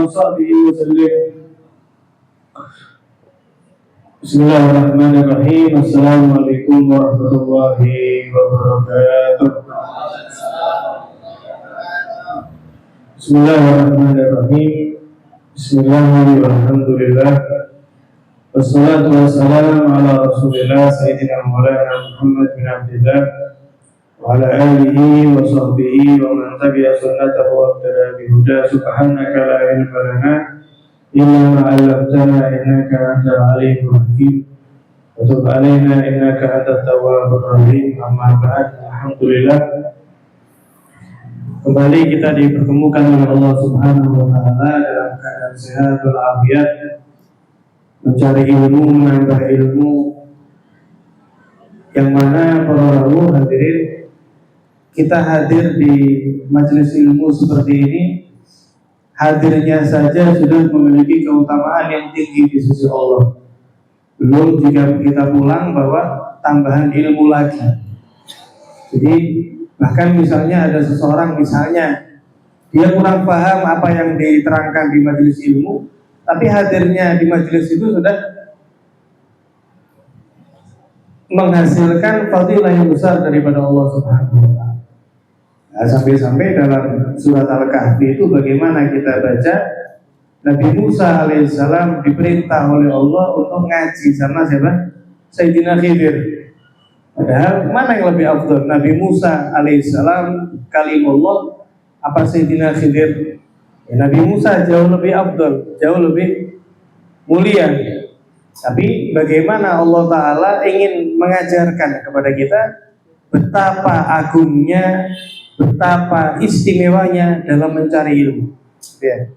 وصحبه وسلم. بسم الله الرحمن الرحيم. Assalamualaikum warahmatullahi wabarakatuh. Bismillahirrahmanirrahim. Bismillahirrahmanirrahim. Alhamdulillah. Wassalatu wassalamu ala Rasulillah Sayyidina Maulana Muhammad bin Abdillah wa ala alihi wa sahbihi wa man tabi'a sunnatahu wa iqtada bihuda. Subhanaka la ilma lana illa ma 'allamtana innaka antal alimul hakim. Wa tub 'alaina innaka antat tawwabur rahim. Amma ba'd. Alhamdulillah, kembali kita dipertemukan oleh Allah Subhanahu wa taala dalam keadaan sehat walafiat, mencari ilmu, menambah ilmu, yang mana para rawuh hadirin, kita hadir di majelis ilmu seperti ini, hadirnya saja sudah memiliki keutamaan yang tinggi di sisi Allah. Belum jika kita pulang bawa tambahan ilmu lagi. Jadi bahkan misalnya ada seseorang, misalnya dia kurang paham apa yang diterangkan di majelis ilmu, tapi hadirnya di majelis itu sudah menghasilkan fadilah yang besar daripada Allah Subhanahu wa taala. Nah, sampai-sampai dalam surat Al-Kahfi itu bagaimana kita baca, Nabi Musa alaihissalam diperintah oleh Allah untuk ngaji sama siapa? Sayyidina Khidir. Padahal mana yang lebih afdal? Nabi Musa alaihissalam kalimullah apa Sayyidina Khidir? Ya, Nabi Musa jauh lebih afdal, jauh lebih mulia. Tapi bagaimana Allah Ta'ala ingin mengajarkan kepada kita betapa agungnya, betapa istimewanya dalam mencari ilmu. Ya.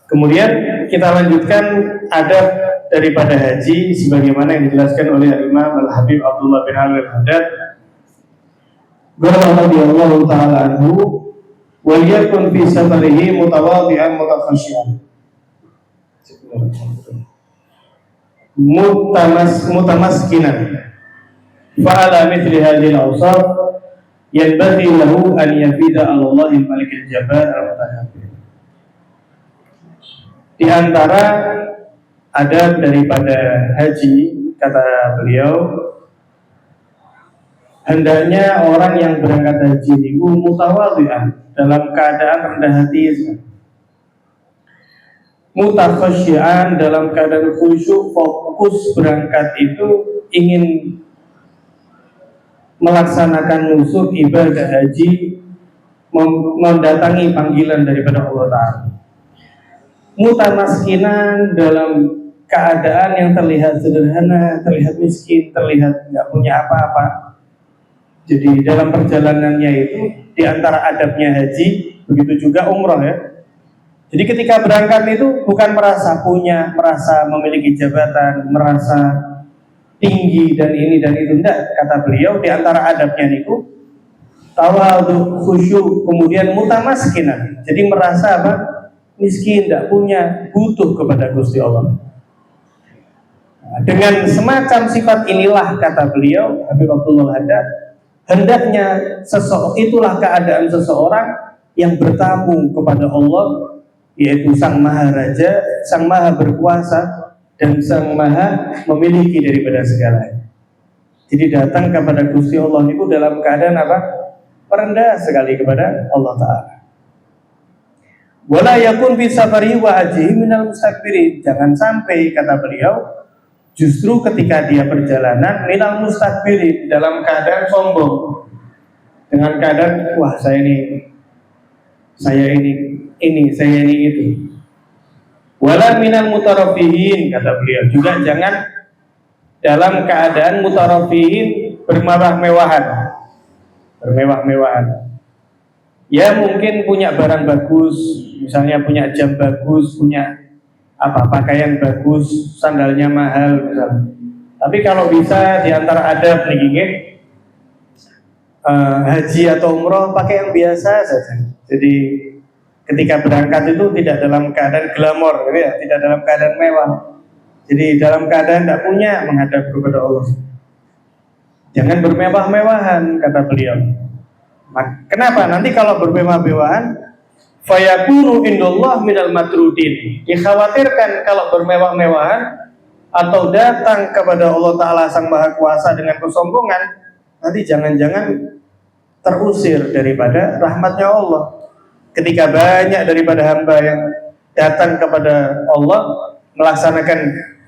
Kemudian kita lanjutkan adab daripada haji sebagaimana yang dijelaskan oleh Imam Al-Habib Abdullah bin Alwi Al-Haddad radhiyallahu ta'ala anhu, waliyakun fi safarihi mutawadhi'an mutakhashshi'an mutamaskinan fa'ala mithli hadhihi al-awsaf yanbaghi lahu an yafida 'ala Allah al-Malik al-Jabbar al-Mutakabbir. Di antara adab daripada haji, kata beliau, hendaknya orang yang berangkat haji itu mutawadhi'an, dalam keadaan rendah hati, mutakhashshi'an, dalam keadaan khusyuk, fokus berangkat itu ingin melaksanakan nusuk ibadah haji, mendatangi panggilan daripada Allah Ta'ala. Mutamaskinan, dalam keadaan yang terlihat sederhana, terlihat miskin, terlihat nggak punya apa-apa. Jadi dalam perjalanannya itu, di antara adabnya haji, begitu juga umroh ya. Jadi ketika berangkat itu bukan merasa punya, merasa memiliki jabatan, merasa tinggi dan ini dan itu, enggak. Kata beliau, di antara adabnya itu tawadhu, khusyuk, kemudian mutamaskinan. Jadi merasa apa? Miskin, tidak punya, butuh kepada Gusti Allah. Dengan semacam sifat inilah, kata beliau Habib Abdullah Haddad, hendaknya itulah keadaan seseorang yang bertamu kepada Allah, yaitu Sang Maha Raja, Sang Maha Berkuasa, dan Sang Maha memiliki daripada segalanya. Jadi datang kepada Gusti Allah itu dalam keadaan apa? Rendah sekali kepada Allah Ta'ala. Wala yakun fi safari wa hajihi minal mustakbirin. Jangan sampai, kata beliau, justru ketika dia perjalanan minal mustakbirin, dalam keadaan sombong, dengan keadaan wah saya ini itu. Wala minal mutarafihin, kata beliau, juga jangan dalam keadaan mutarafihin, bermewah-mewahan. Ya mungkin punya barang bagus, misalnya punya jam bagus, punya pakaian bagus, sandalnya mahal misalnya. Tapi kalau bisa di antara adab nih, haji atau umroh pakai yang biasa saja. Jadi ketika berangkat itu tidak dalam keadaan glamor, gitu ya, tidak dalam keadaan mewah. Jadi dalam keadaan tidak punya, menghadap kepada Allah. Jangan bermewah-mewahan, kata beliau. Kenapa? Nanti kalau bermewah-mewahan, fayakunu indallah minal matrudin. Dikhawatirkan kalau bermewah-mewahan atau datang kepada Allah Ta'ala Sang Maha Kuasa dengan kesombongan, nanti jangan-jangan terusir daripada rahmatnya Allah. Ketika banyak daripada hamba yang datang kepada Allah melaksanakan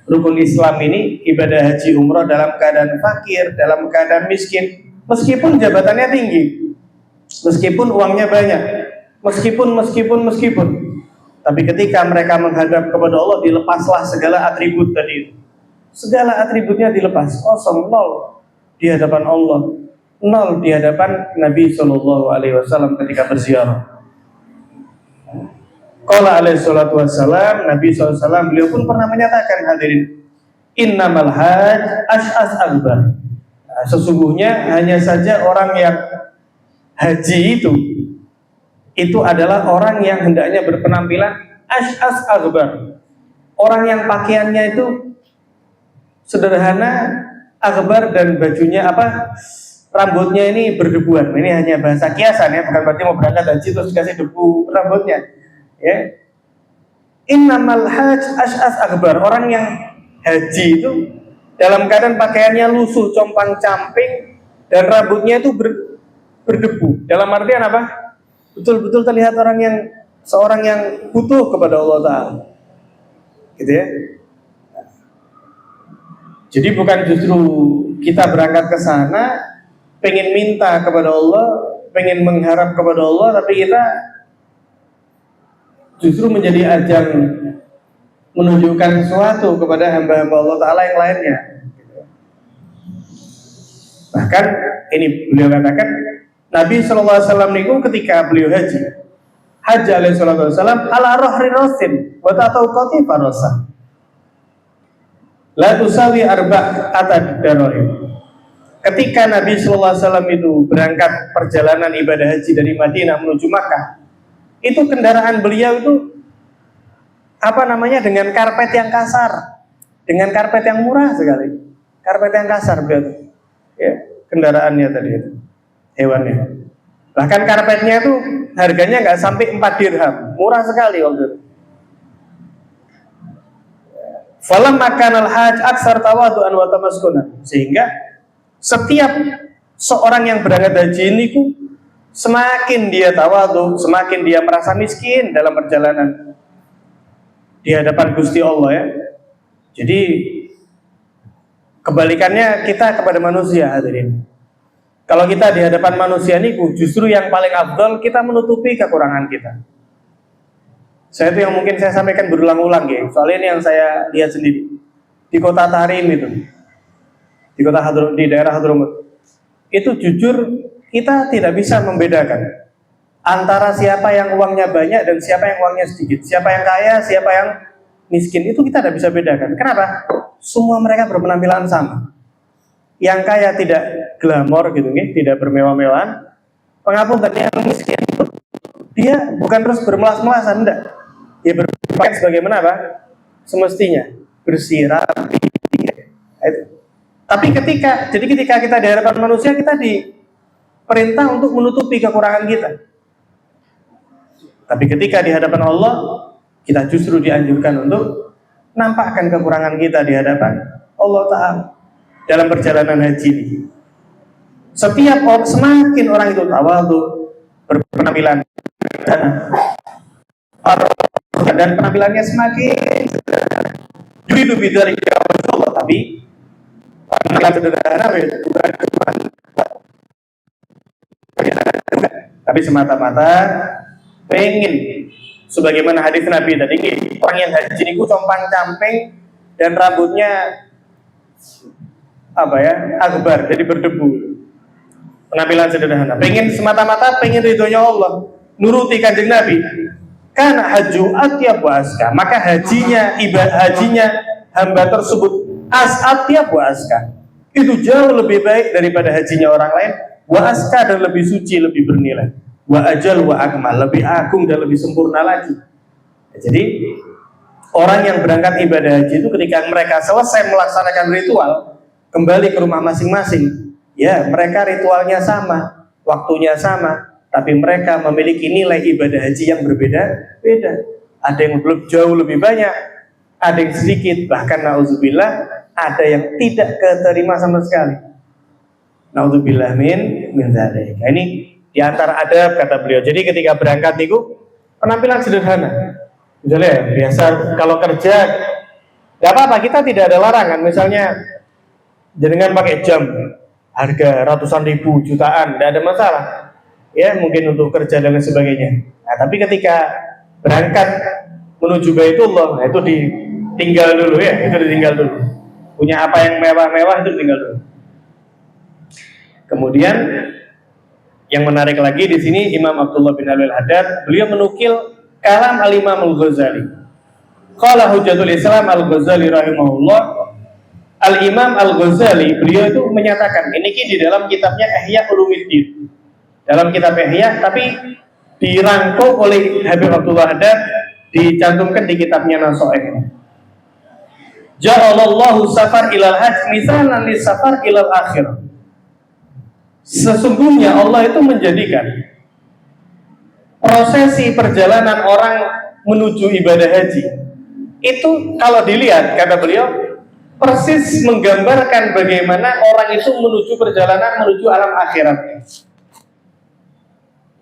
rukun Islam ini, ibadah haji umroh dalam keadaan fakir, dalam keadaan miskin, meskipun jabatannya tinggi, meskipun uangnya banyak, meskipun, tapi ketika mereka menghadap kepada Allah, dilepaslah segala atribut tadi. Segala atributnya dilepas, kosong, nol di hadapan Allah, nol di hadapan Nabi Shallallahu Alaihi Wasallam ketika berziarah. Qala alaihi salatu wassalam, Nabi SAW beliau pun pernah menyatakan, hadirin, innamal hajj ash'as akbar. Nah, sesungguhnya hanya saja orang yang haji itu adalah orang yang hendaknya berpenampilan ash'as akbar. Orang yang pakaiannya itu sederhana, akbar, dan bajunya rambutnya ini berdebuan. Ini hanya bahasa kiasan ya, bukan berarti mau berangkat haji terus dikasih debu rambutnya. Ya, innamal hajj ash'as akbar. Orang yang haji itu dalam keadaan pakaiannya lusuh, compang-camping, dan rambutnya itu berdebu. Dalam artian apa? Betul-betul terlihat seorang yang butuh kepada Allah Ta'ala, gitu ya. Jadi bukan justru kita berangkat ke sana pengen minta kepada Allah, pengen mengharap kepada Allah, tapi kita justru menjadi ajang menunjukkan sesuatu kepada hamba-hamba Allah Ta'ala yang lainnya. Bahkan ini beliau katakan, Nabi SAW niku ketika beliau haji alaihi salatu wassalam ala rohri rosin wa ta'tauqati farasa la tusawi arba'atad darahim. Ketika Nabi SAW itu berangkat perjalanan ibadah haji dari Madinah menuju Makkah, itu kendaraan beliau itu dengan karpet yang kasar, dengan karpet yang murah sekali, karpet yang kasar beliau itu, ya, kendaraannya tadi itu, hewannya. Bahkan karpetnya itu harganya nggak sampai 4 dirham, murah sekali waktu itu. Falam makanal hajj aksar tawadu'an wa tamaskunan. Sehingga setiap seorang yang berangkat haji ini semakin dia tawadu, semakin dia merasa miskin dalam perjalanan di hadapan Gusti Allah ya. Jadi kebalikannya kita kepada manusia, hadirin. Kalau kita di hadapan manusia ini justru yang paling afdal kita menutupi kekurangan kita. Saya itu yang mungkin saya sampaikan berulang-ulang ya. Soalnya ini yang saya lihat sendiri di kota Tarim itu, di daerah Hadramut. Itu jujur kita tidak bisa membedakan antara siapa yang uangnya banyak dan siapa yang uangnya sedikit, siapa yang kaya, siapa yang miskin. Itu kita tidak bisa bedakan. Kenapa? Semua mereka berpenampilan sama. Yang kaya tidak glamor gitu, tidak bermewah-mewahan. Pengapunten yang miskin dia bukan terus bermelas-melasan, enggak. Dia berpakaian sebagaimana semestinya, bersih, rapi. Tapi ketika kita di hadapan manusia, kita diperintah untuk menutupi kekurangan kita. Tapi ketika di hadapan Allah, kita justru dianjurkan untuk nampakkan kekurangan kita di hadapan Allah Ta'ala dalam perjalanan haji ini. Setiap orang, semakin orang itu tawadhu, berpenampilan dan penampilannya semakin yuridu bidzalika Allah, tapi penampilan sederhana tapi semata-mata pengen sebagaimana hadis Nabi tadi, orang yang haji niku compang-camping dan rambutnya akbar, jadi berdebu. Penampilan sederhana, pengen semata-mata pengen ridhonya Allah, nuruti kanjeng Nabi. Karena haju atyab wa aska, maka hajinya hamba tersebut atyab wa aska, itu jauh lebih baik daripada hajinya orang lain. Wa aska, dan lebih suci, lebih bernilai. Wa ajal wa akmal, lebih agung dan lebih sempurna lagi. Jadi orang yang berangkat ibadah haji itu ketika mereka selesai melaksanakan ritual, kembali ke rumah masing-masing, ya mereka ritualnya sama, waktunya sama, tapi mereka memiliki nilai ibadah haji yang berbeda-beda. Ada yang jauh lebih banyak, ada yang sedikit, bahkan na'udzubillah ada yang tidak keterima sama sekali. Na'udzubillah min dzalik. Nah, ini di antara adab kata beliau. Jadi ketika berangkat itu penampilan sederhana. Misalnya biasa kalau kerja nggak apa-apa, kita tidak ada larangan. Misalnya jenengan pakai jam harga ratusan ribu, jutaan, tidak ada masalah. Ya mungkin untuk kerja dan lain sebagainya. Nah tapi ketika berangkat menuju Baitullah, nah, itu ditinggal dulu ya, itu ditinggal dulu. Punya apa yang mewah-mewah itu ditinggal dulu. Kemudian yang menarik lagi di sini Imam Abdullah bin Alwi Al-Haddad, beliau menukil kalam Al-Imam Al-Ghazali. Qala Hujjatul Islam Al-Ghazali rahimahullah. Al-Imam Al-Ghazali beliau itu menyatakan, ini di dalam kitabnya Ihya Ulumuddin. Dalam kitab Ihya, tapi dirangkum oleh Habib Abdullah Haddad, dicantumkan di kitabnya Naso'eh. Ja'alallahu safar ilal hajj misalan li safar ilal akhirah. Sesungguhnya Allah itu menjadikan prosesi perjalanan orang menuju ibadah haji itu kalau dilihat, kata beliau, persis menggambarkan bagaimana orang itu menuju perjalanan menuju alam akhiratnya.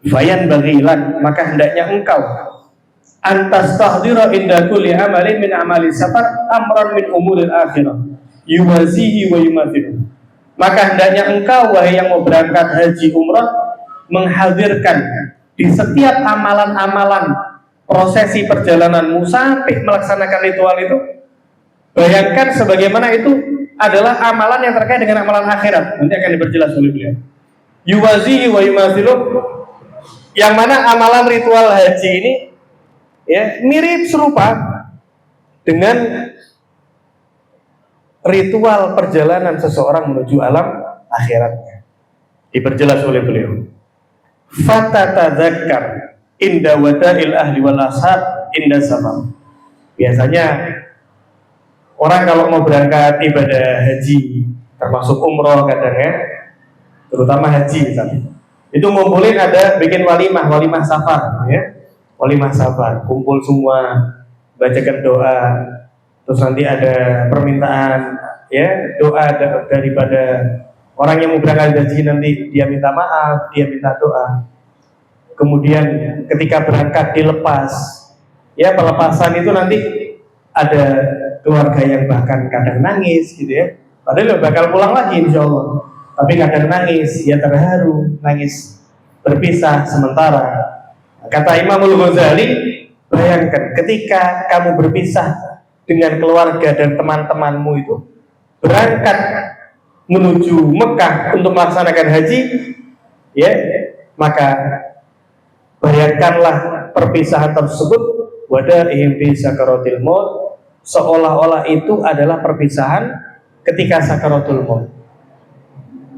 Fayan bagilan, maka hendaknya engkau antas tahdira inda kulli amalin min amali safar amran min umuril akhirah yuwazihi wa yumathilu. Maka hendaknya engkau wahai yang mau berangkat haji umrah menghadirkan di setiap amalan-amalan prosesi perjalananmu sampai melaksanakan ritual itu, bayangkan sebagaimana itu adalah amalan yang terkait dengan amalan akhirat. Nanti akan diperjelas oleh beliau. Yuwazihi wa yumathilu, yang mana amalan ritual haji ini ya mirip serupa dengan ritual perjalanan seseorang menuju alam akhiratnya. Diperjelas oleh beliau. Fatatadzakkar inda wada'il ahli wal ashab inda safar. Biasanya orang kalau mau berangkat ibadah haji, termasuk umroh kadang ya, terutama haji misalnya, itu ngumpulin ada bikin walimah safar ya. Walimah safar, kumpul semua, bacakan doa, terus nanti ada permintaan ya, doa daripada orang yang mau berangkat haji, nanti dia minta maaf, dia minta doa. Kemudian ketika berangkat dilepas, ya pelepasan itu nanti ada keluarga yang bahkan kadang nangis gitu ya, padahal bakal pulang lagi insya Allah, tapi kadang nangis, ya terharu, nangis berpisah sementara. Kata Imam Al-Ghazali, bayangkan ketika kamu berpisah dengan keluarga dan teman-temanmu itu, berangkat menuju Mekah untuk melaksanakan haji, ya, maka bayangkanlah perpisahan tersebut wada'ihim fi sakaratil maut, seolah-olah itu adalah perpisahan ketika sakaratul maut.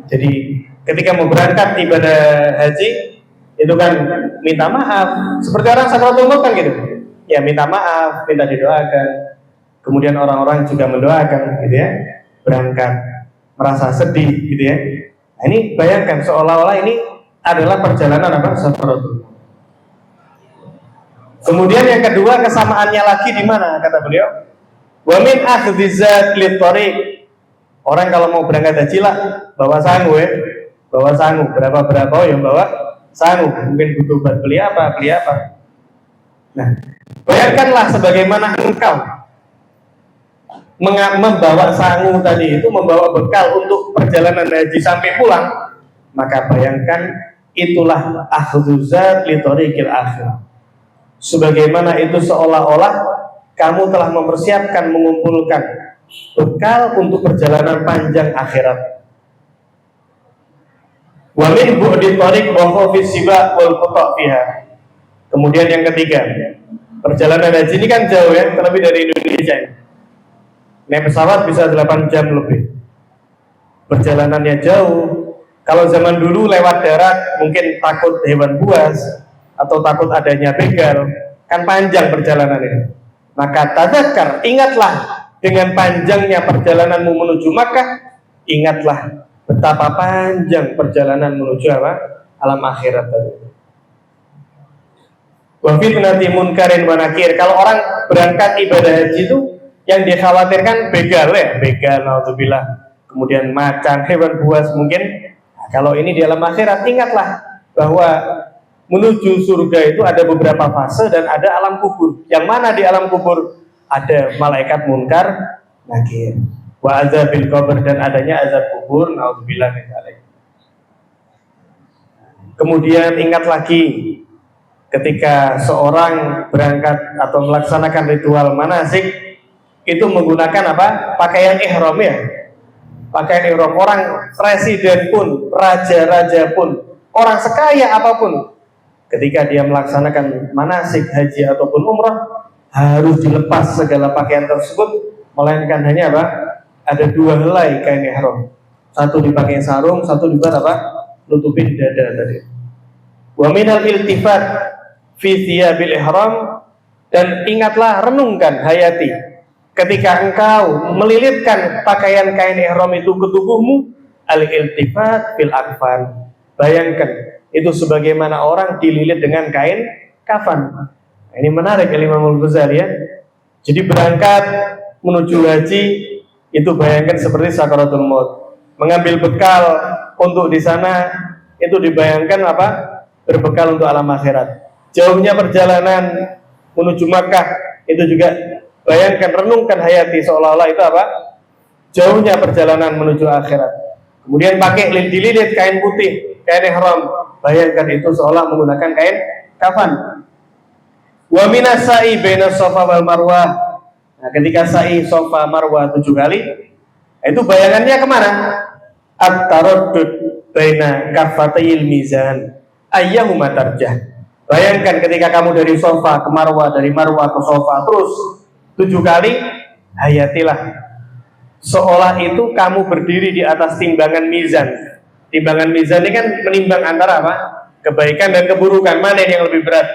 Jadi ketika mau berangkat ibadah haji itu kan minta maaf, seperti orang sakaratul maut kan gitu. Ya minta maaf, minta didoakan. Kemudian orang-orang juga mendoakan gitu ya. Berangkat merasa sedih gitu ya. Nah, ini bayangkan seolah-olah ini adalah perjalanan apa? Sakaratul maut. Kemudian yang kedua, kesamaannya lagi di mana kata beliau? Wa min akhdizat lit-thariq. Orang kalau mau berangkat haji lah bawa sangu ya. Bawa sangu berapa yang bawa sangu. Mungkin butuh buat beli apa. Nah, bayangkanlah sebagaimana engkau membawa sangu tadi itu, membawa bekal untuk perjalanan haji sampai pulang, maka bayangkan itulah akhdizat lit-thariqil akhirah. Sebagaimana itu seolah-olah kamu telah mempersiapkan, mengumpulkan bekal untuk perjalanan panjang akhirat. Wa min bu'di thariq wa khawfi sibaq wal qata' fiha. Kemudian yang ketiga, perjalanan haji ini kan jauh ya, terlebih dari Indonesia. Naik pesawat bisa 8 jam lebih. Perjalanannya jauh. Kalau zaman dulu lewat darat mungkin takut hewan buas atau takut adanya begal, kan panjang perjalanan ini. Maka tadzakkar, ingatlah dengan panjangnya perjalananmu menuju Makkah, ingatlah betapa panjang perjalanan menuju apa? Alam akhirat tadi. Wa fitnati munkarin wa nakir. Kalau orang berangkat ibadah haji itu yang dikhawatirkan begal ya, begal naudzubillah. Kemudian macan, hewan buas mungkin. Nah, kalau ini di alam akhirat ingatlah bahwa menuju surga itu ada beberapa fase dan ada alam kubur. Yang mana di alam kubur ada malaikat munkar, nakir. Wa azabil qabr, dan adanya azab kubur, naudzubillah min dzalik. Kemudian ingat lagi ketika seorang berangkat atau melaksanakan ritual manasik itu menggunakan apa? Pakaian ihram ya. Pakaian ihram. Orang presiden pun, raja-raja pun, orang sekaya apapun, ketika dia melaksanakan manasik haji ataupun umrah harus dilepas segala pakaian tersebut, melainkan hanya apa? Ada dua helai kain ihram. Satu dipakai sarung, satu dibuat apa? Nutupin dada tadi. Wa minal iltifat fi thiyabil ihram, dan ingatlah, renungkan, hayati, ketika engkau melilitkan pakaian kain ihram itu ke tubuhmu, al iltifat fil akfan. Bayangkan itu sebagaimana orang dililit dengan kain kafan. Ini menarik Imam Al-Ghazali ya. Jadi berangkat menuju haji itu bayangkan seperti sakaratul maut. Mengambil bekal untuk di sana itu dibayangkan apa? Berbekal untuk alam akhirat. Jauhnya perjalanan menuju Makkah itu juga bayangkan, renungkan, hayati, seolah-olah itu apa? Jauhnya perjalanan menuju akhirat. Kemudian pakai dililit kain putih, kain ihram. Bayangkan itu seolah menggunakan kain kafan. Wa minas sa'i baina Safa wal Marwah. Nah, ketika sa'i Safa Marwah 7 kali, itu bayangannya kemana? At-taraddud baina kaffatayil mizan ayyahuma tarjah. Bayangkan ketika kamu dari Safa ke Marwah, dari Marwah ke Safa, terus 7 kali, hayatilah seolah itu kamu berdiri di atas timbangan mizan. Timbangan mizan ini kan menimbang antara apa? Kebaikan dan keburukan, mana yang lebih berat.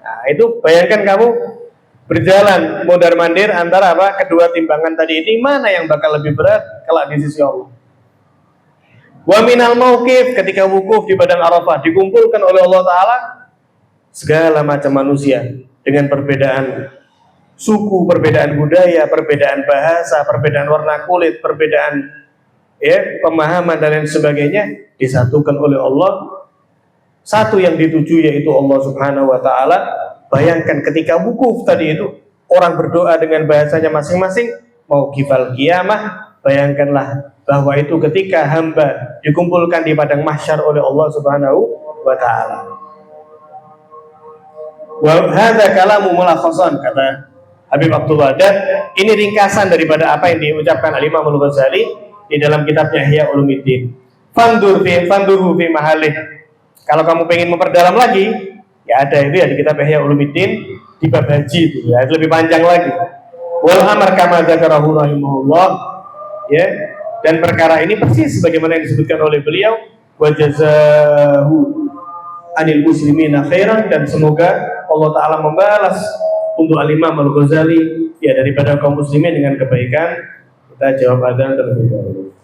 Nah, itu bayangkan kamu berjalan mondar-mandir antara apa? Kedua timbangan tadi ini, mana yang bakal lebih berat kelak di sisi Allah. Wa minal mauqif, ketika wukuf di padang Arafah, dikumpulkan oleh Allah Ta'ala segala macam manusia dengan perbedaan suku, perbedaan budaya, perbedaan bahasa, perbedaan warna kulit, perbedaan ya, pemahaman dan lain sebagainya, disatukan oleh Allah. Satu yang dituju yaitu Allah Subhanahu wa Ta'ala. Bayangkan ketika wukuf tadi itu orang berdoa dengan bahasanya masing-masing, mau kifal qiyamah. Bayangkanlah bahwa itu ketika hamba dikumpulkan di padang mahsyar oleh Allah Subhanahu wa Ta'ala. Wa hadza kalamu mulakhasan, kata Habib Abdullah, dan ini ringkasan daripada apa yang diucapkan Al-Imam Al-Ghazali di dalam kitabnya Ihya Ulumuddin. Fanduru fi mahalih. Kalau kamu pengen memperdalam lagi, ya ada itu ya di kitab Ihya Ulumuddin di bab haji itu ya, lebih panjang lagi. Wal amr kama dzakarahu rahimahullah, ya, dan perkara ini persis sebagaimana yang disebutkan oleh beliau, wa jazahu anil muslimina khairan, dan semoga Allah Ta'ala membalas untuk Al-Imam Al-Ghazali ya daripada kaum muslimin dengan kebaikan. Kita jawab adzan terlebih dahulu.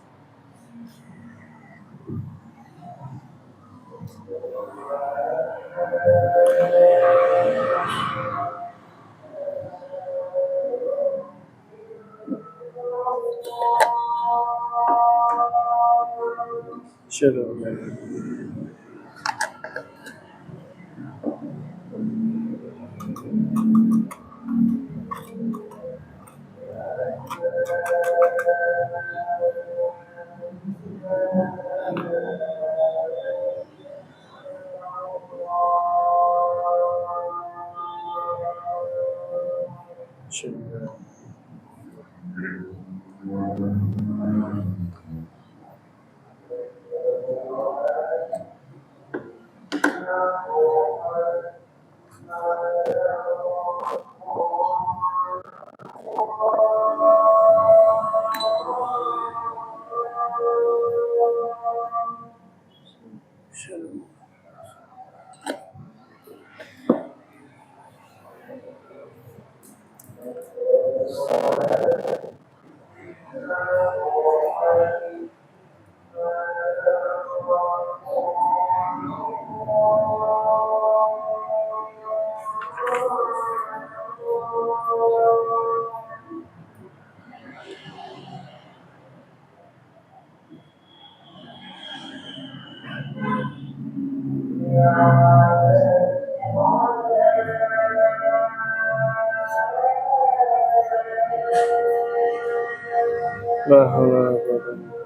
La haula wala quwwata illa billah.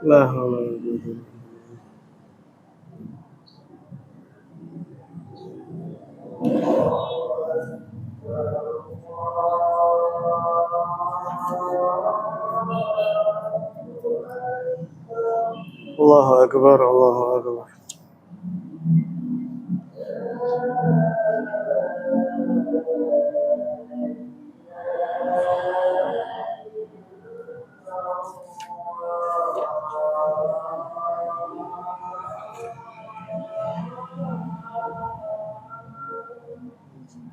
La haula wala quwwata illa billah. Allahu akbar, Allahu akbar.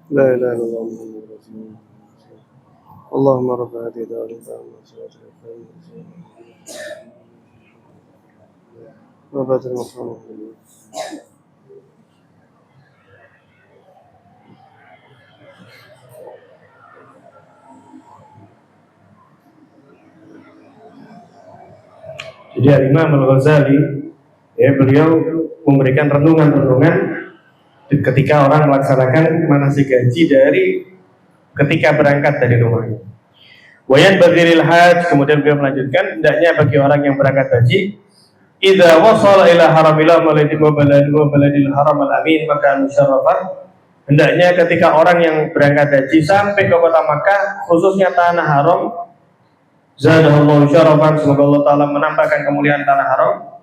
La ilaha illallah Muhammadur Rasulullah. Allahumma rabb hadhihi da'wati tammah salatu wa batil maqam. Jadi Imam Al-Ghazali ya beliau memberikan renungan-renungan ketika orang melaksanakan manasik haji dari ketika berangkat dari rumahnya. Wayan bagiril haj, kemudian beliau melanjutkan hendaknya bagi orang yang berangkat haji idza wasala ila haramil baladil haram al amin maka musyarrafah, hendaknya ketika orang yang berangkat haji sampai ke kota Makkah khususnya tanah haram, zadallahu syarafan, semoga Allah taala menambahkan kemuliaan tanah haram,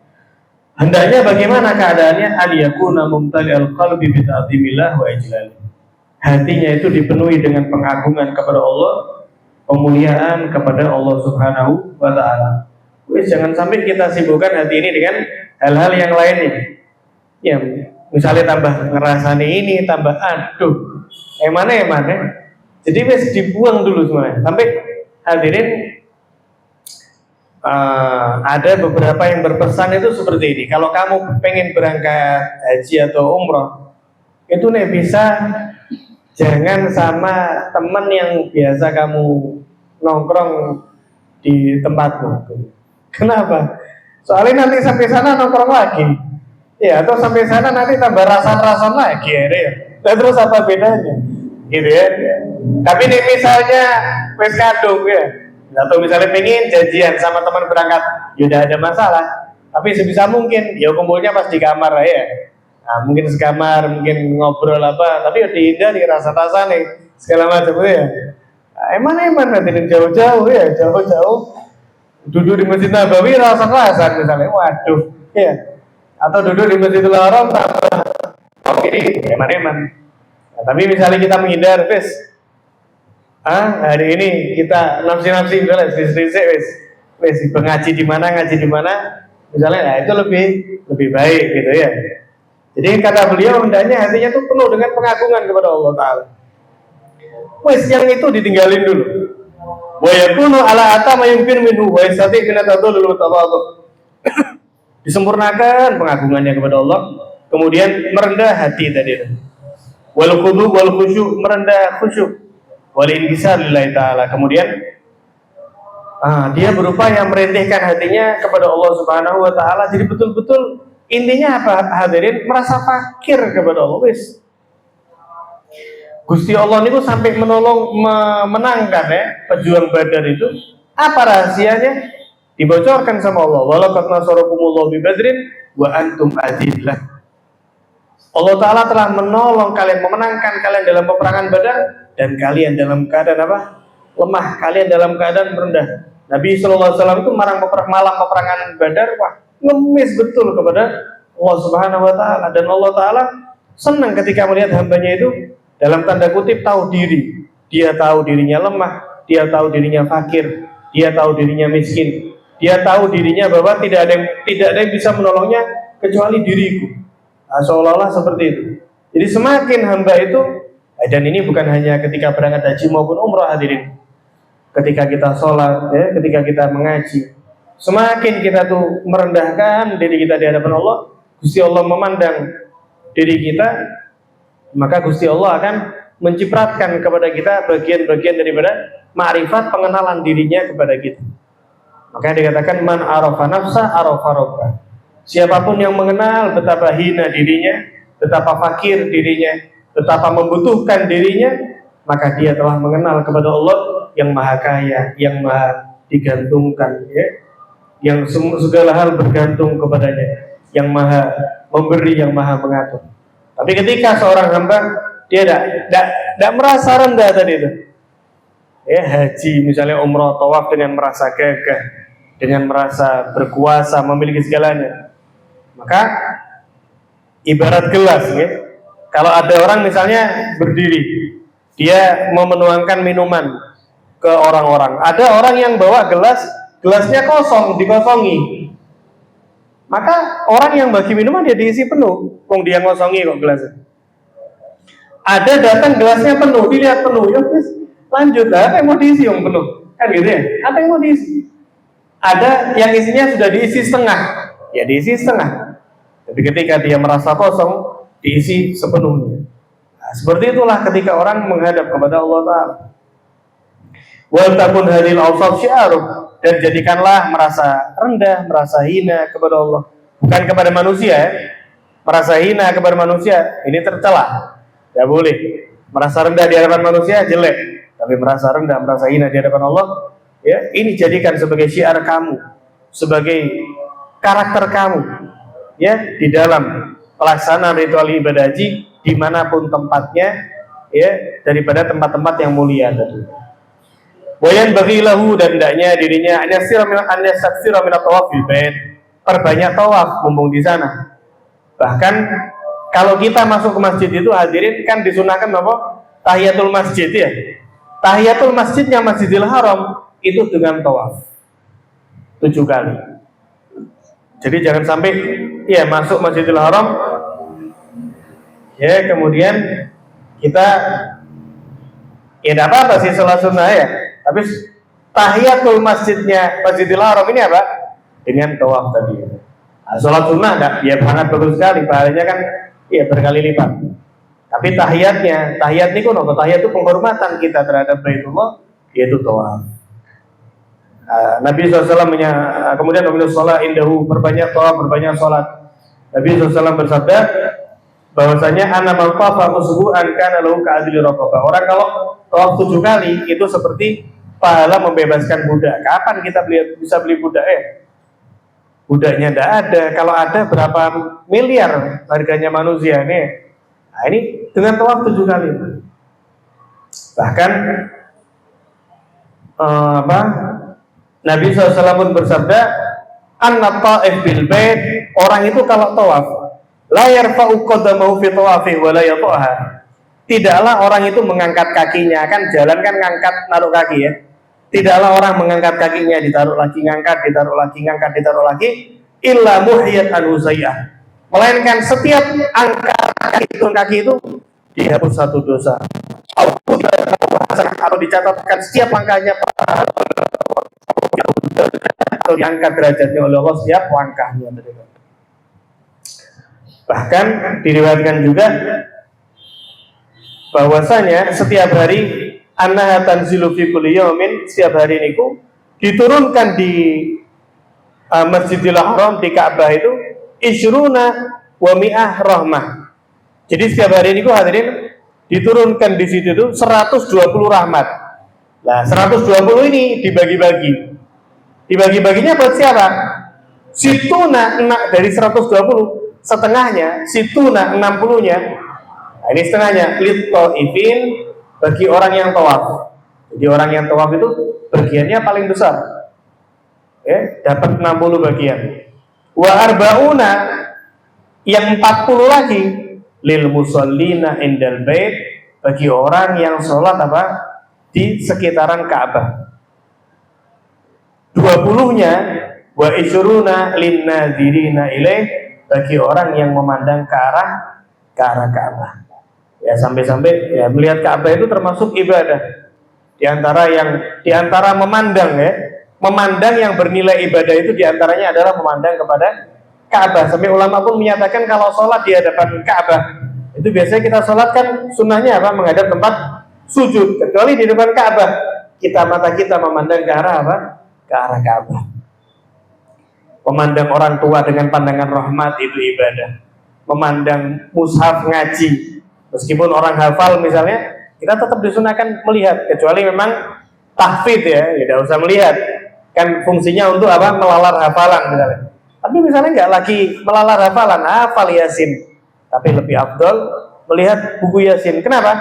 hendaknya bagaimana keadaannya an yakuna mumtali'al qalbi bi ta'zimillah wa ijlal, hatinya itu dipenuhi dengan pengagungan kepada Allah, pemuliaan kepada Allah Subhanahu wa taala. Wis jangan sampai kita sibukkan hati ini dengan hal-hal yang lainnya. Ya, misalnya tambah ngerasani ini, tambah aduh, emane. Jadi wis dibuang dulu semuanya. Sampai hadirin ada beberapa yang berpesan itu seperti ini. Kalau kamu pengen berangkat haji atau umroh, itu nih bisa jangan sama teman yang biasa kamu nongkrong di tempatmu. Kenapa? Soalnya nanti sampai sana nongkrong lagi. Ya, atau sampai sana nanti tambah rasan-rasan lagi ya. Dan terus apa bedanya? Gitu ya. Tapi nih misalnya wes kadung ya. Atau misalnya pengen janjian sama teman berangkat, ya udah ada masalah. Tapi sebisa mungkin ya kumpulnya pas di kamar lah ya. Nah, mungkin sekamar, mungkin ngobrol apa, tapi ya dihindari rasa-rasa nih segala macam ya. Nah, eman nanti jauh-jauh ya, jauh-jauh duduk di Masjid Nabawi rasa-rasa misalnya, waduh, ya. Atau duduk di Masjidil Haram, oke, eman. Nah, tapi misalnya kita menghindar, hari ini kita nafsi misalnya wis ngaji di mana, misalnya, nah itu lebih baik gitu ya. Jadi kata beliau hendaknya hatinya itu penuh dengan pengagungan kepada Allah Taala. Wis yang itu ditinggalin dulu. Wa yakunu ala atama yumkin minhu wa yastati min tadallul tawadhu. Disempurnakan pengagungannya kepada Allah, kemudian merendah hati tadi. Wal khudu wal khusyuk, merendah khusyuk. Wal inkisar lillahi taala. Kemudian dia berupaya merendahkan hatinya kepada Allah Subhanahu wa taala. Jadi betul-betul intinya apa hadirin? Merasa fakir kepada Allah. Wis Gusti Allah niku sampai menangkan ya pejuang Badar itu. Apa rahasianya? Dibocorkan sama Allah. Walaqad nasarakumullahu bi Badrin wa antum adillah. Allah Ta'ala telah menolong kalian, memenangkan kalian dalam peperangan Badar, dan kalian dalam keadaan apa? lemah, kalian dalam keadaan merendah. Nabi SAW itu malam peperangan Badar, wah, ngemis betul kepada Allah Subhanahu wa taala, dan Allah taala senang ketika melihat hambanya itu dalam tanda kutip tahu diri. Dia tahu dirinya lemah, dia tahu dirinya fakir, dia tahu dirinya miskin, dia tahu dirinya bahwa tidak ada yang bisa menolongnya kecuali diriku. Nah, seolah-olah seperti itu. Jadi semakin hamba itu, dan ini bukan hanya ketika berangkat haji maupun umrah hadirin, ketika kita sholat, ya, ketika kita mengaji, semakin kita tuh merendahkan diri kita di hadapan Allah, Gusti Allah memandang diri kita, maka Gusti Allah akan mencipratkan kepada kita bagian-bagian daripada ma'rifat, pengenalan dirinya kepada kita. Makanya dikatakan man arafa nafsa arafa rabbah. Siapapun yang mengenal betapa hina dirinya, betapa fakir dirinya, betapa membutuhkan dirinya, maka dia telah mengenal kepada Allah yang maha kaya, yang maha digantungkan, ya, yang segala hal bergantung kepadanya, yang maha memberi, yang maha mengatur. Tapi ketika seorang hamba dia tidak merasa rendah tadi itu, ya, haji misalnya, umrah, tawaf dengan merasa gagah, dengan merasa berkuasa, memiliki segalanya, maka ibarat gelas, ya. Kalau ada orang misalnya berdiri, dia mau menuangkan minuman ke orang-orang, ada orang yang bawa gelasnya kosong, dikosongi, maka orang yang bagi minuman dia diisi penuh, wong dia ngosongi kok gelasnya. Ada datang gelasnya penuh, dilihat penuh, ya wis lanjut, apa yang mau diisi yang penuh, kan gitu ya, apa yang mau diisi. Ada yang isinya sudah diisi setengah, ya diisi setengah. Tapi ketika dia merasa kosong, diisi sepenuhnya. Nah, seperti itulah ketika orang menghadap kepada Allah Ta'ala. Wal takun hadil awsaf syi'aruh, dan jadikanlah merasa rendah, merasa hina kepada Allah, bukan kepada manusia, ya. Merasa hina kepada manusia ini tercela. Tidak boleh. Merasa rendah di hadapan manusia jelek, tapi merasa rendah, merasa hina di hadapan Allah, ya, ini jadikan sebagai syiar kamu, sebagai karakter kamu, ya, di dalam pelaksanaan ritual ibadah haji dimanapun tempatnya, ya, daripada tempat-tempat yang mulia tadi. Wayan bagilahu, dan hendaknya dirinya anyaksira min tawaf fil bait, perbanyak tawaf mumpung di sana. Bahkan kalau kita masuk ke masjid itu hadirin kan disunahkan apa? Tahiyatul masjid, ya. Tahiyatul masjidnya Masjidil Haram itu dengan tawaf 7 kali. Jadi jangan sampai ya masuk Masjidil Haram, ya, kemudian kita ya tidak apa-apa sih sholat sunnah, ya, tapi tahiyatul masjidnya Masjidil Haram ini apa? Dengan tawaf tadi. Nah, sholat sunnah ya sangat bagus sekali, pahalanya kan ya berkali lipat. Tapi tahiyat niku nopo, tahiyat itu penghormatan kita terhadap Baitullah, yaitu tawaf. Nabi SAW kemudian meminus sholat indahu, perbanyak tawaf, perbanyak sholat. Nabi SAW bersabda bahwasanya ana man tafa usbu'an kana lahu ka'adli raqabah. Orang kalau tawaf 7 kali itu seperti pahala membebaskan budak. Kapan kita bisa beli budak? Budaknya tidak ada. Kalau ada, berapa miliar harganya manusia ini? Nah, ini dengan tawaf 7 kali. Bahkan Nabi SAW pun bersabda, anna ta'if bil bait, orang itu kalau tawaf, la yarfa'u qadamahu fi tawafih wa la yata'ha. Tidaklah orang itu mengangkat kakinya, kan jalan kan ngangkat naruh kaki, ya. Tidaklah orang mengangkat kakinya, ditaruh lagi, ngangkat, ditaruh lagi, ngangkat, ditaruh lagi, illa muhiyat an-husayyah. Melainkan setiap angkat kaki itu dihapus 1 dosa. Atau dicatatkan setiap langkahnya atau diangkat derajatnya oleh Allah setiap langkahnya. Bahkan diriwayatkan juga bahwasanya setiap hari annaha tanzilu fi kulli yaumin, setiap hari niku diturunkan di Masjidil Haram, di Ka'bah itu isyruna wa mi'ah rahmah. Jadi setiap hari niku hadirin diturunkan di situ itu 120 rahmat. Nah, 120 ini dibagi-bagi. Dibagi-baginya buat siapa? Situna dari 120, setengahnya situna 60-nya. Nah, ini setengahnya lit ta'ifin, bagi orang yang tawaf. Jadi orang yang tawaf itu bagiannya paling besar, ya, dapat 60 bagian. Wa arbauna, yang 40 lagi lil musallina indal bait, bagi orang yang sholat apa di sekitaran Ka'bah. 20-nya wa isyruna lin nadirina ilaih, bagi orang yang memandang ke arah Ka'bah. Ya, sampai-sampai ya melihat Ka'bah itu termasuk ibadah. Di antara memandang, ya, memandang yang bernilai ibadah itu diantaranya adalah memandang kepada Ka'bah. Sampai ulama pun menyatakan kalau sholat di hadapan Ka'bah itu biasanya kita sholat kan sunnahnya apa? Menghadap tempat sujud. Kecuali di depan Ka'bah, mata kita memandang ke arah apa? Ke arah Ka'bah. Memandang orang tua dengan pandangan rahmat itu ibadah. Memandang mushaf ngaji, meskipun orang hafal misalnya, kita tetap disunahkan melihat, kecuali memang tahfidz, ya tidak usah melihat, kan fungsinya untuk apa? Melalar hafalan misalnya. Tapi misalnya nggak lagi melalar hafalan, hafal Yasin, tapi lebih afdol melihat buku Yasin. Kenapa?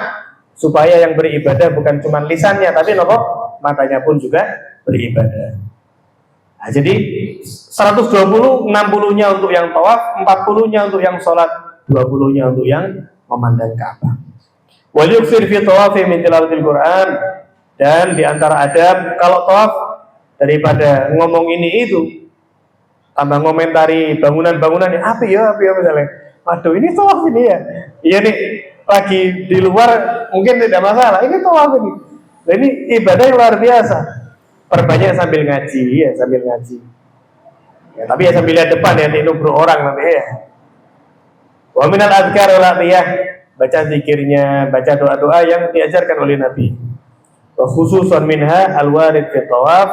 Supaya yang beribadah bukan cuma lisannya, tapi matanya pun juga beribadah. Nah, jadi 120, 60-nya untuk yang tawaf, 40-nya untuk yang sholat, 20-nya untuk yang memandang Ka'bah. Wal yukthir fi tawafi min tilawatil Quran, dan di antara adab kalau tawaf, daripada ngomong ini itu, tambah ngomentari bangunan-bangunan yang api ya misalnya. Waduh, ini tawaf ini ya. Iya nih, lagi di luar mungkin tidak masalah. Ini tawaf ini. Nah, ini ibadah yang luar biasa. Perbanyak sambil ngaji, ya sambil ngaji. Ya, tapi ya sambil lihat depan ya, nubru orang nanti ya. Wa minal adhkar wal atiyah, baca zikirnya, baca doa-doa yang diajarkan oleh Nabi. Wa khususan minha al-warid fi tawaf,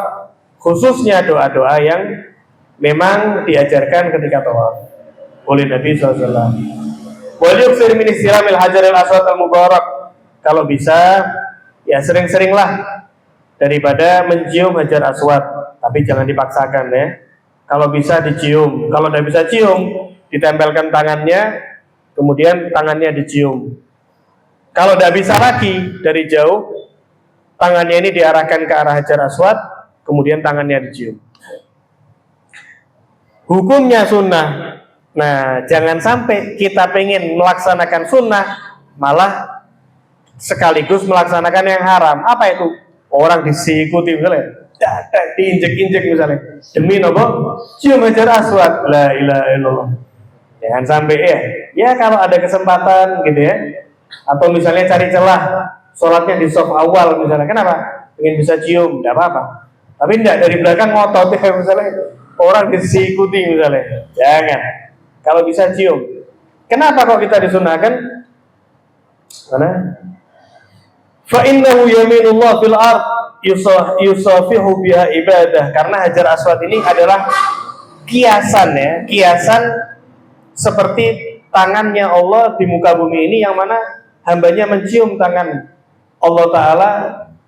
khususnya doa-doa yang memang diajarkan ketika tawaf oleh Nabi SAW. Wal yukthir min istilamil hajaril aswad al-mubarak, kalau bisa ya sering-seringlah daripada mencium hajar aswad, tapi jangan dipaksakan ya. Kalau bisa dicium, kalau tidak bisa cium, ditempelkan tangannya, kemudian tangannya dicium. Kalau tidak bisa lagi dari jauh, tangannya ini diarahkan ke arah hajar aswad, kemudian tangannya dicium. Hukumnya sunnah. Nah, jangan sampai kita pengen melaksanakan sunnah, malah sekaligus melaksanakan yang haram. Apa itu? Orang disikuti misalnya, diinjek-injek misalnya, demi nopo cium hajar aswad, la ilaha illallah. Jangan sampai ya kalau ada kesempatan gitu ya, atau misalnya cari celah, sholatnya di saf awal misalnya, kenapa? Ingin bisa cium, tidak apa-apa. Tapi tidak dari belakang ngotot ya misalnya, orang disikuti misalnya, jangan. Kalau bisa cium. Kenapa kok kita disunahkan? Mana? Fa innahu yaminullah fil ard yusafihu biha ibadah, karena hajar aswad ini adalah kiasan ya, kiasan seperti tangannya Allah di muka bumi ini, yang mana hambanya mencium tangan Allah Ta'ala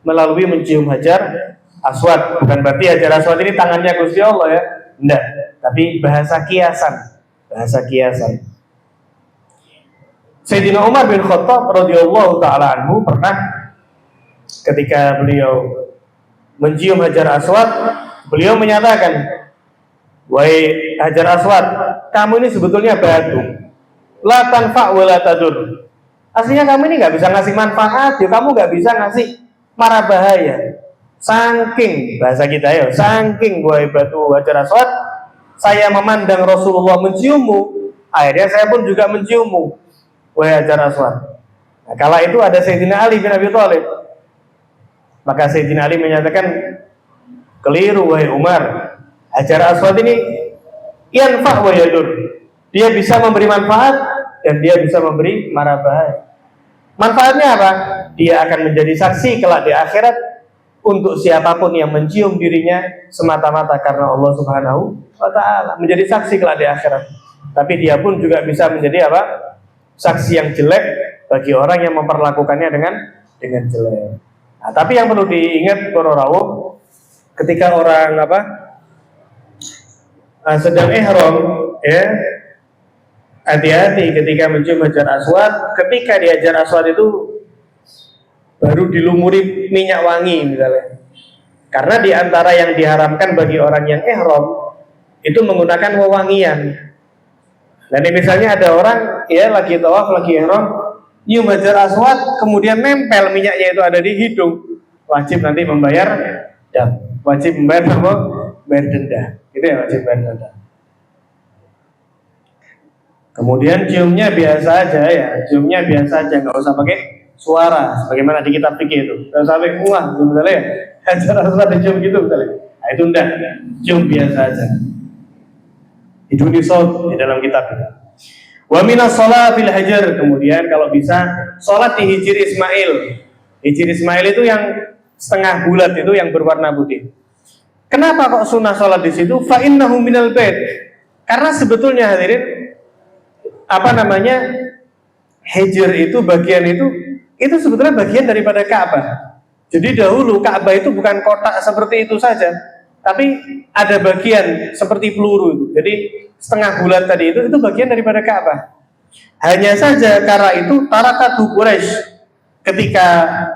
melalui mencium hajar aswad. Bukan berarti hajar aswad ini tangannya Gusti Allah ya, enggak, tapi bahasa kiasan, bahasa kiasan. Sayyidina Umar bin Khattab radhiyallahu ta'ala anhu pernah ketika beliau mencium hajar aswad, beliau menyatakan, wahai hajar aswad, kamu ini sebetulnya batu, la tanfa' wa la tadur. Aslinya kamu ini nggak bisa ngasih manfaat, ya kamu nggak bisa ngasih mara bahaya. Saking bahasa kita ya, saking wahai batu hajar aswad, saya memandang Rasulullah menciummu, akhirnya saya pun juga menciummu, wahai hajar aswad. Nah, kala itu ada Sayyidina Ali bin Abi Thalib. Maka Sayyidina Ali menyatakan, keliru wahai Umar, hajar aswad ini yanfa' wa yadur, dia bisa memberi manfaat dan dia bisa memberi mara bahaya. Manfaatnya apa? Dia akan menjadi saksi kelak di akhirat untuk siapapun yang mencium dirinya semata-mata karena Allah Subhanahu wa ta'ala, menjadi saksi kelak di akhirat. Tapi dia pun juga bisa menjadi apa? Saksi yang jelek bagi orang yang memperlakukannya dengan jelek. Nah, tapi yang perlu diingat para rawuh, ketika orang sedang ihram ya, hati-hati ketika mencium hajar aswad. Ketika di hajar aswad itu baru dilumuri minyak wangi misalnya. Karena di antara yang diharamkan bagi orang yang ihram itu menggunakan wewangian. Dan misalnya ada orang ya lagi tawaf, lagi ihram, nyium Hajar Aswad, kemudian nempel minyaknya itu ada di hidung, wajib nanti membayar dam, wajib membayar apa? Bayar denda. Gitu ya, wajib bayar denda. Kemudian ciumnya biasa aja ya, ciumnya biasa aja, nggak usah pakai suara, sebagaimana di kitab fikih itu. Nggak usah pakai misalnya ya, Hajar Aswad dicium gitu misalnya. Nah, itu enggak, cium biasa aja. Iduni saut di dalam kitab itu. Wa minas sholatil hajar, kemudian kalau bisa sholat di hijir Ismail. Hijir Ismail itu yang setengah bulat itu yang berwarna putih. Kenapa kok sunnah sholat di situ? Fa innahu minal bait. Karena sebetulnya hadirin hijr itu bagian itu sebetulnya bagian daripada Ka'bah. Jadi dahulu Ka'bah itu bukan kotak seperti itu saja, tapi ada bagian seperti peluru itu. Jadi setengah bulat tadi itu bagian daripada Ka'bah. Hanya saja karena itu tarakatu Quraisy ketika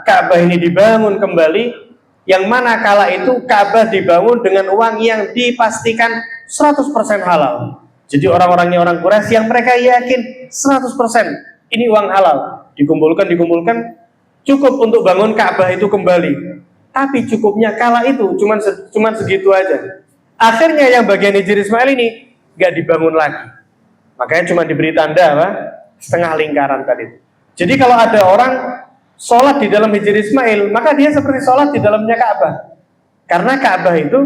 Ka'bah ini dibangun kembali, yang mana kala itu Ka'bah dibangun dengan uang yang dipastikan 100% halal. Jadi orang-orangnya orang Quraisy yang mereka yakin 100% ini uang halal, dikumpulkan cukup untuk bangun Ka'bah itu kembali. Tapi cukupnya kala itu cuman segitu aja. Akhirnya yang bagian hijr Ismail ini nggak dibangun lagi. Makanya cuma diberi tanda apa? Setengah lingkaran tadi. Jadi kalau ada orang sholat di dalam hijr Ismail, maka dia seperti sholat di dalamnya Ka'bah. Karena Ka'bah itu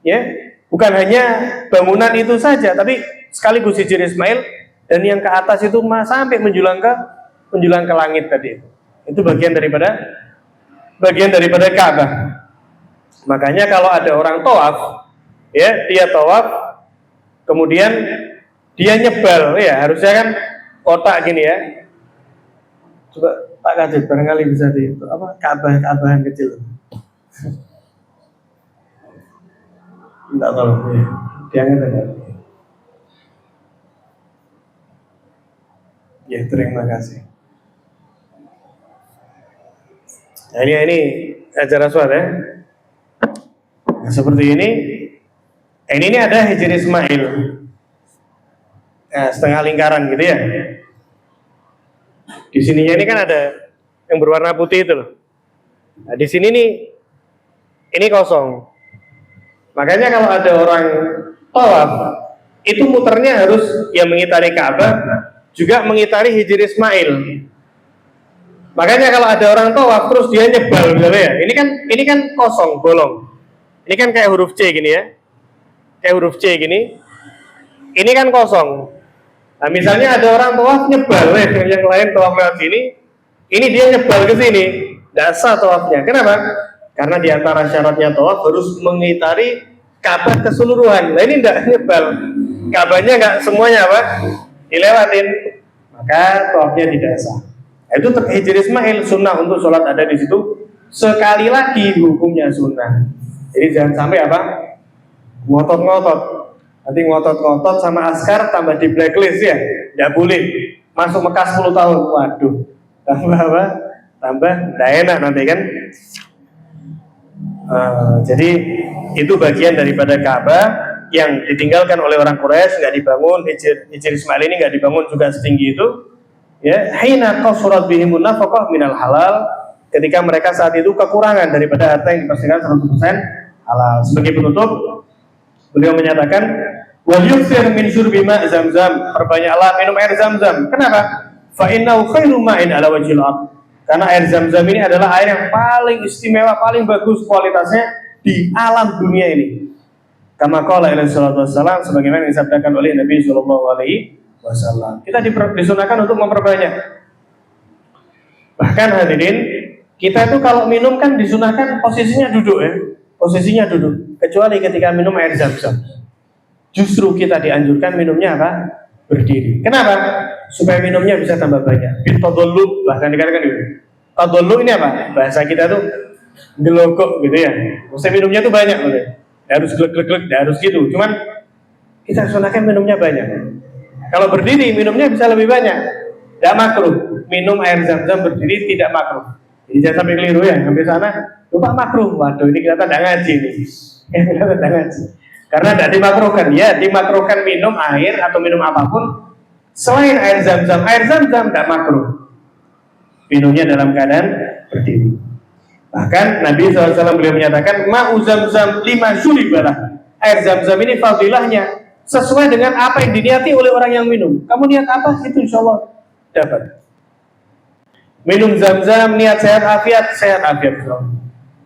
ya bukan hanya bangunan itu saja, tapi sekaligus hijr Ismail, dan yang ke atas itu sampai menjulang ke langit tadi. Itu bagian daripada Ka'bah. Makanya kalau ada orang tawaf, ya dia tawaf, kemudian dia nyebal, ya harusnya kan kotak gini ya. Coba Pak Kadip barangkali bisa di Ka'bahan kecil. Enggak tahu, ya. Diangkat aja. Ya, terima kasih. Nah, ini Hajar Aswad ya. Nah, seperti ini. Ini ada hijr Ismail. Nah, setengah lingkaran gitu ya. Di sininya ini kan ada yang berwarna putih itu loh. Nah, di sini nih ini kosong. Makanya kalau ada orang tawaf, itu muternya harus yang mengitari Ka'bah, juga mengitari hijr Ismail. Makanya kalau ada orang tawaf terus dia nyebal misalnya ya, ini kan kosong, bolong. Ini kan kayak huruf C gini ya. Kayak huruf C gini. Ini kan kosong. Nah, misalnya ada orang tawaf nyebal, yang lain tawaf lewat sini, ini dia nyebal ke sini, tidak sah tawafnya. Kenapa? Karena di antara syaratnya tawaf harus mengitari Ka'bah keseluruhan. Nah ini tidak nyebal, Ka'bahnya nggak semuanya apa? Dilewatin, maka tawafnya tidak sah. Nah, itu hijr Ismail sunnah untuk sholat ada di situ. Sekali lagi hukumnya sunnah. Jadi jangan sampai apa? Ngotot-ngotot. Nanti ngotot-ngotot sama askar tambah di blacklist ya, tidak boleh. Masuk Mekah 10 tahun, waduh, tambah apa? Tambah tidak enak nanti kan. Jadi itu bagian daripada Ka'bah yang ditinggalkan oleh orang Quraisy, nggak dibangun. Hijr Ismail ini nggak dibangun juga setinggi itu. Ya, hina qasurat bihimun nafaqah minal halal, ketika mereka saat itu kekurangan daripada harta yang dipastikan 100% halal. Sebagai penutup, beliau menyatakan, wal yukthir min syurbi ma' Zamzam, perbanyaklah minum air Zamzam. Kenapa? Fa innahu khairu ma'in ala wajhil ard. Karena air Zamzam ini adalah air yang paling istimewa, paling bagus kualitasnya di alam dunia ini. Kama qala alaihi salatu wassalam, sebagaimana disabdakan oleh Nabi sallallahu alaihi wasallam. Kita disunahkan untuk memperbanyak. Bahkan hadirin, kita itu kalau minum kan disunahkan posisinya duduk ya. Posisinya duduk, kecuali ketika minum air Zamzam. Justru kita dianjurkan minumnya apa? Berdiri. Kenapa? Supaya minumnya bisa tambah banyak. Bitadallub, bahkan dikatakan gitu. Tadallub ini apa? Bahasa kita tuh gelogok gitu ya. Maksudnya minumnya tuh banyak gitu. Harus glek-glek, harus gitu. Cuman kita sunahkan minumnya banyak. Kalau berdiri minumnya bisa lebih banyak. Tidak makruh. Minum air Zamzam berdiri tidak makruh. Jadi jangan sampai keliru ya, sampai sana lupa makruh. Waduh, ini kita tidak ngaji nih. Kita tidak ngaji. Karena tidak dimakruhkan, ya dimakruhkan minum air atau minum apapun selain air zam-zam. Air zam-zam tidak makruh. Minumnya dalam keadaan berdiri. Bahkan Nabi SAW beliau menyatakan ma'u zam-zam 5 syuribalah. Air zam-zam ini fadilahnya sesuai dengan apa yang diniati oleh orang yang minum. Kamu niat apa? Itu insya Allah dapat. Minum zam-zam niat sehat afiat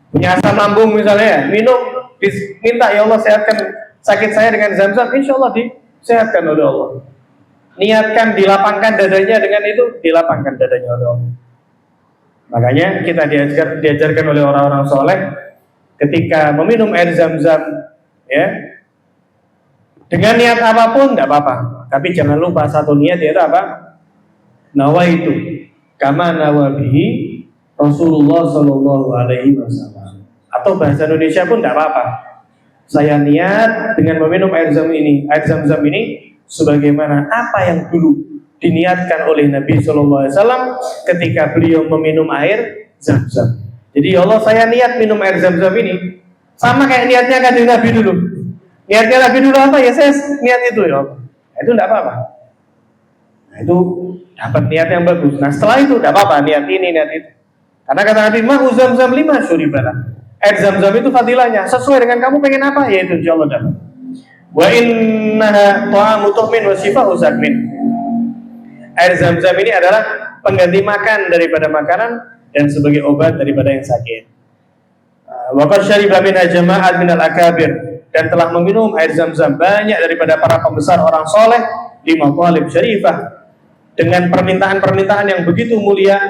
punya asam lambung misalnya, minum minta ya Allah sehatkan sakit saya dengan zam-zam, insya Allah disehatkan oleh Allah. Niatkan dilapangkan dadanya dengan itu, dilapangkan dadanya oleh Allah. Makanya kita diajarkan oleh orang-orang soleh ketika meminum air zam-zam, ya, dengan niat apapun tidak apa-apa, tapi jangan lupa satu niat, yaitu apa? Nawaitu kama nawabihi Rasulullah Shallallahu Alaihi Wasallam. Atau bahasa Indonesia pun tidak apa-apa. Saya niat dengan meminum air zam-zam ini sebagaimana apa yang dulu diniatkan oleh Nabi Shallallahu Alaihi Wasallam ketika beliau meminum air zam-zam. Jadi ya Allah, saya niat minum air zam-zam ini sama kayak niatnya kanjeng Nabi dulu. Niatnya Nabi dulu apa ya, saya niat itu ya Allah. Itu tidak apa-apa. Nah, itu dapat niat yang bagus. Nah setelah itu tidak apa-apa, niat ini, niat itu. Karena kata Nabi, ma'u zam-zam 5 syuribalah. Air zam-zam itu fadilahnya sesuai dengan kamu pengen apa, ya itu insya Allah dapat. Wa innaha ta'amu tu'min wa shifa'u zakmin. Air zam-zam ini adalah pengganti makan daripada makanan dan sebagai obat daripada yang sakit. Wa qad syariba minha jama'at minal akabir, dan telah meminum air zam-zam banyak daripada para pembesar orang soleh di maqalib syarifah dengan permintaan-permintaan yang begitu mulia,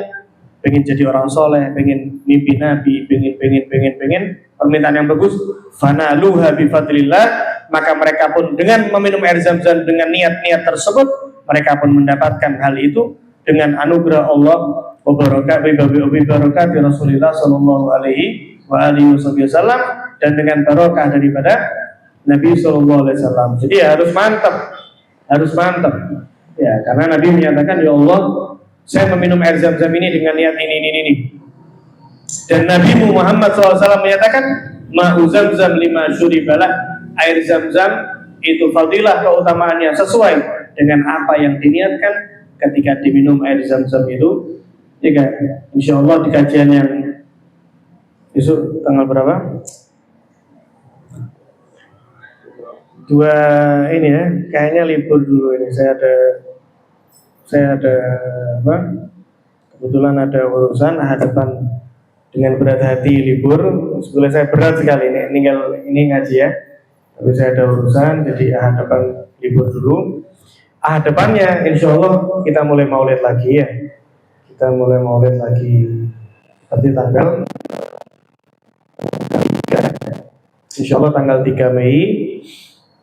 pengen jadi orang soleh, pengen mimpi Nabi, pengen permintaan yang bagus, fanaluha bifadlillah, maka mereka pun dengan meminum air zam-zam dengan niat-niat tersebut, mereka pun mendapatkan hal itu dengan anugerah Allah wa barakatuh Rasulullah sallallahu alaihi wa alihi wasallam, dan dengan barokah daripada Nabi sallallahu alaihi wasallam. Jadi harus mantap. Ya, karena Nabi menyatakan, ya Allah, saya meminum air zam-zam ini dengan niat ini. Dan Nabi Muhammad SAW menyatakan, ma'u zam-zam 5 syuribalah. Air zam-zam itu fadilah keutamaannya sesuai dengan apa yang diniatkan ketika diminum air zam-zam itu. Jika insya Allah di kajian yang besok tanggal berapa? 2 ini ya, kayaknya libur dulu ini. Saya ada apa? Kebetulan ada urusan depan dengan berat hati libur. Sebetulnya saya berat sekali ini ngaji ya. Tapi saya ada urusan, jadi depan libur dulu. Depannya insya Allah kita mulai maulid lagi ya. Kita mulai maulid lagi nanti tanggal 3. Insya Allah tanggal 3 Mei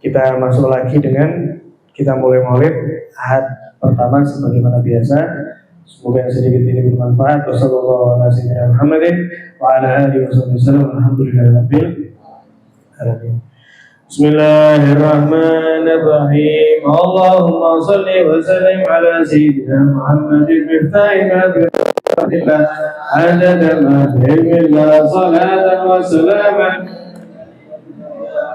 kita masuk lagi dengan kita mulai maulid Ahad pertama sebagaimana biasa. Semoga yang sedikit ini bermanfaat. Wassalamualaikum warahmatullahi wabarakatuh. Bismillahirrahmanirrahim. Allahumma salli wa sallim ala sayyidina Muhammadin miftahil babillah adada ma fi ilmillah salatan wa salaman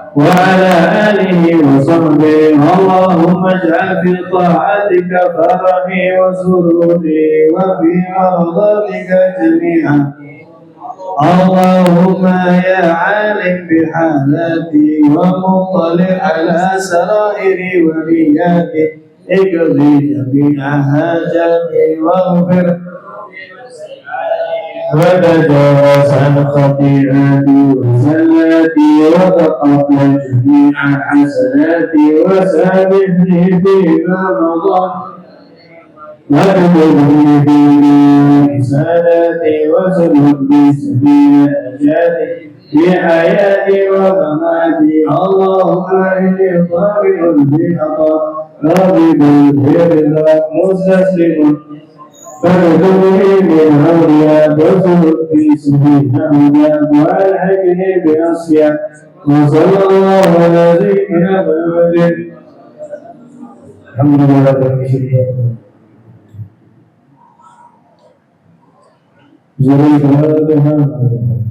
وعلى آله وصحبه. اللهم اجعل في طاعتك فرحي وسروري وفي مرضاتك جميعا. اللهم يا عالم بحالاتي ومطلع على سرائري ونياتي اقضي جميع حاجاتي واغفر وتجاوز عن خطيئاتي وزلاتي وتقبل جميع حسناتي وسامحني فيما مضى واكتبني في رسالتي وسلك بي سبيل نجاتي في حياتي ومماتي. اللهم اني طامع بعطاء راغب برضا مستسلم فاكتبني من هؤلاء وسلك في سبيل هؤلاء والحقني باصفياء. وصلى الله على سيدنا محمد. الحمد لله رب العالمين. Zul Fatihah.